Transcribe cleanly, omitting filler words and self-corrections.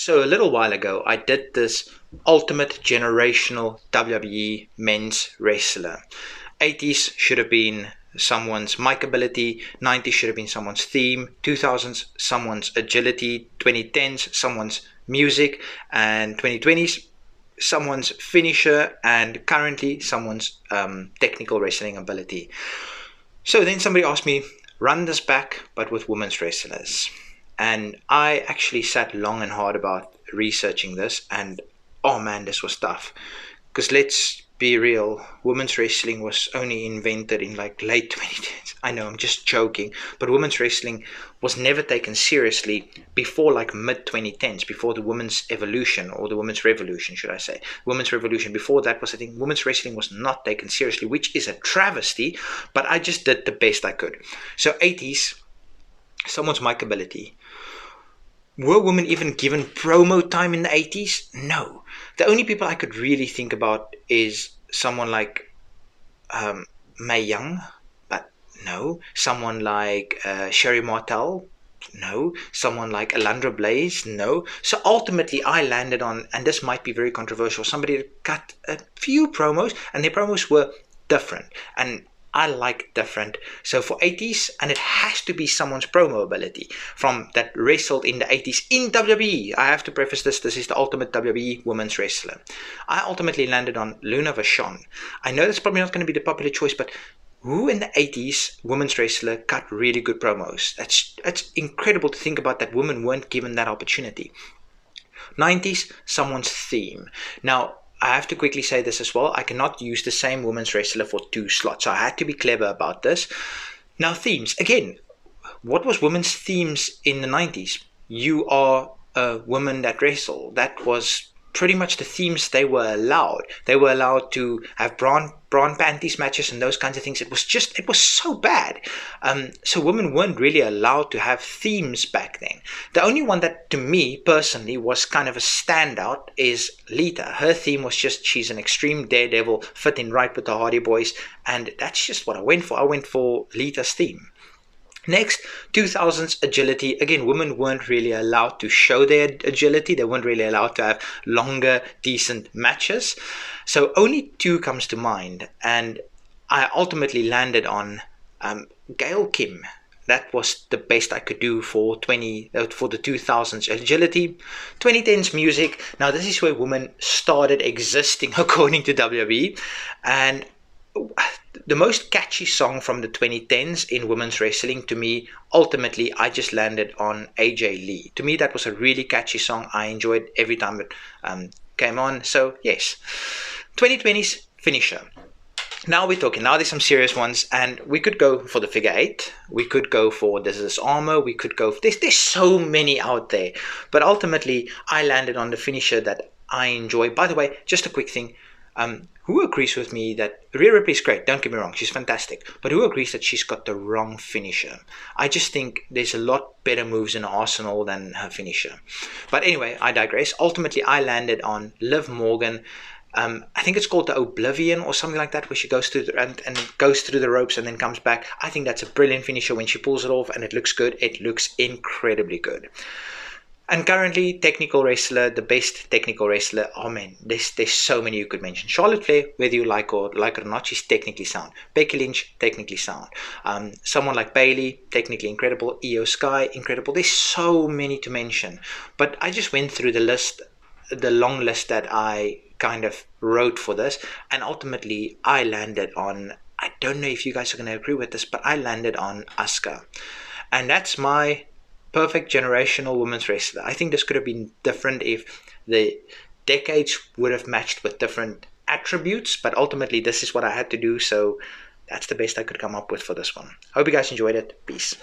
So a little while ago, I did this ultimate generational WWE men's wrestler. 80s should have been someone's mic ability, 90s should have been someone's theme, 2000s someone's agility, 2010s someone's music, and 2020s someone's finisher, and currently someone's technical wrestling ability. So then somebody asked me, run this back but with women's wrestlers. And I actually sat long and hard about researching this, and oh man, this was tough. Because let's be real, women's wrestling was only invented in like late 2010s. I know, I'm just joking, but women's wrestling was never taken seriously before like mid 2010s, before the women's evolution, or the women's revolution, should I say. Women's revolution, before that was, I think, women's wrestling was not taken seriously, which is a travesty, but I just did the best I could. So 80s, someone's mic ability. Were women even given promo time in the 80s? No. The only people I could really think about is someone like Mae Young, but no. Someone like Sherry Martel, no. Someone like Alundra Blaze, no. So ultimately I landed on, and this might be very controversial, somebody that cut a few promos, and their promos were different. And I like different. So for 80s, and it has to be someone's promo ability from that wrestled in the 80s in WWE. I have to preface this is the ultimate WWE women's wrestler. I ultimately landed on Luna Vachon. I know that's probably not going to be the popular choice, but who in the 80s women's wrestler cut really good promos? That's incredible to think about, that women weren't given that opportunity. 90s, someone's theme. Now, I have to quickly say this as well. I cannot use the same women's wrestler for two slots, so I had to be clever about this. Now, themes. Again, what was women's themes in the 90s? You are a woman that wrestle. That was pretty much the themes they were allowed. They were allowed to have bra panties matches and those kinds of things. It was so bad. So women weren't really allowed to have themes back then. The only one that to me personally was kind of a standout is Lita. Her theme was just, she's an extreme daredevil, fit in right with the Hardy Boys, and that's just what I went for. I went for Lita's theme. Next, 2000s agility. Again, women weren't really allowed to show their agility. They weren't really allowed to have longer, decent matches. So only two comes to mind. And I ultimately landed on Gail Kim. That was the best I could do for the 2000s agility. 2010s music. Now, this is where women started existing according to WWE. And the most catchy song from the 2010s in women's wrestling, to me, ultimately, I just landed on AJ Lee. To me, that was a really catchy song. I enjoyed every time it came on. So, yes. 2020s finisher. Now we're talking. Now there's some serious ones, and we could go for the figure eight. We could go for this armor. We could go. There's so many out there, but ultimately, I landed on the finisher that I enjoy. By the way, just a quick thing. Who agrees with me that Rhea Ripley is great? Don't get me wrong, she's fantastic. But who agrees that she's got the wrong finisher? I just think there's a lot better moves in her arsenal than her finisher. But anyway, I digress. Ultimately, I landed on Liv Morgan. I think it's called the Oblivion or something like that, where she goes through and goes through the ropes and then comes back. I think that's a brilliant finisher when she pulls it off, and it looks good. It looks incredibly good. And currently, technical wrestler, the best technical wrestler, oh man, there's so many you could mention. Charlotte Flair, whether you like it or not, she's technically sound. Becky Lynch, technically sound. Someone like Bayley, technically incredible. Io Sky, incredible. There's so many to mention. But I just went through the list, the long list that I kind of wrote for this, and ultimately I landed on, I don't know if you guys are going to agree with this, but I landed on Asuka. And that's my perfect generational women's wrestler. I think this could have been different if the decades would have matched with different attributes, but ultimately this is what I had to do, so that's the best I could come up with for this one. Hope you guys enjoyed it. Peace.